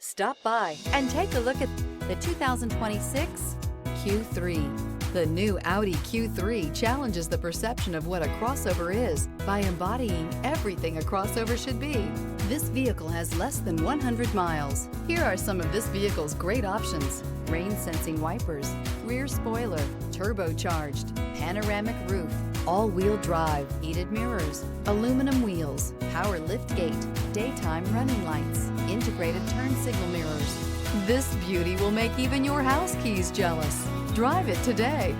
Stop by and take a look at the 2026 Q3. The new Audi Q3 challenges the perception of what a crossover is by embodying everything a crossover should be. This vehicle has less than 100 miles. Here are some of this vehicle's great options: rain-sensing wipers, rear spoiler, turbocharged, panoramic roof, all-wheel drive, heated mirrors, aluminum wheels, power liftgate, daytime running lights, integrated turn signal mirrors. This beauty will make even your house keys jealous. Drive it today.